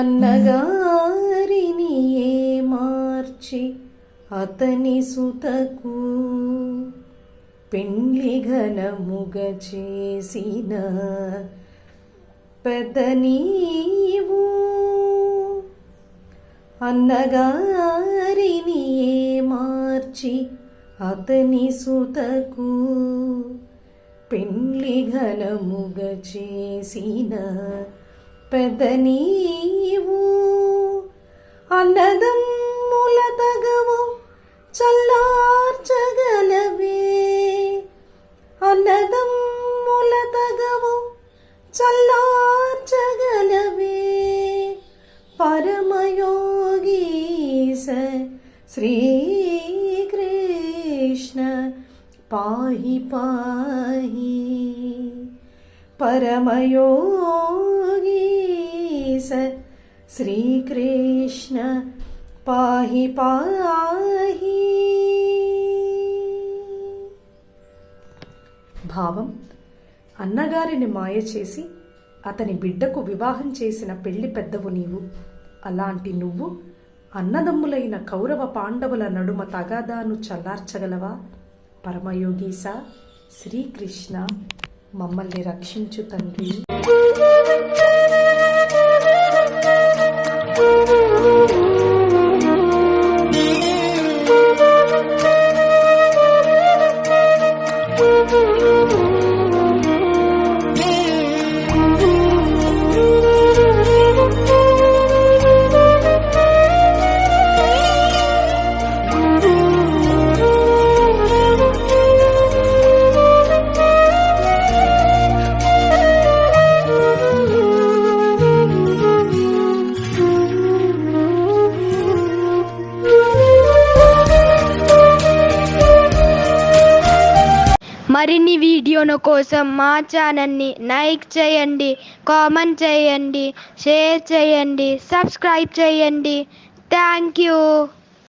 అన్నగారిని మార్చి అతని సుతకు పెండ్లి ఘనముగ చేసిన పెద్ద నీవు. అన్నగారిని మార్చి అతని సుతకు పెండ్లి ఘనముగ చేసిన పెద్ద నీవు. అన్నదమ్ముల తగవు చల్లార్చగలవే, అన్నదమ్ముల తగవు చల్లార్చగలవే. పరమయోగీశ శ్రీకృష్ణ పాహి పాహి. పరమయోగీశ శ్రీకృష్ణ పాహి పాహి. భావం: అన్నగారిని మాయ చేసి అతని బిడ్డకు వివాహం చేసిన పెళ్లి పెద్దవు నీవు. అలాంటి నువ్వు అన్నదమ్ములైన కౌరవ పాండవుల నడుమ తగాదాను చల్లార్చగలవా? పరమయోగీశ శ్రీకృష్ణ, మమ్మల్ని రక్షించు తండ్రి. మరిన్ని వీడియోల కోసం మా ఛానల్ని లైక్ చేయండి, కామెంట్ చేయండి, షేర్ చేయండి, సబ్స్క్రైబ్ చేయండి. Thank you.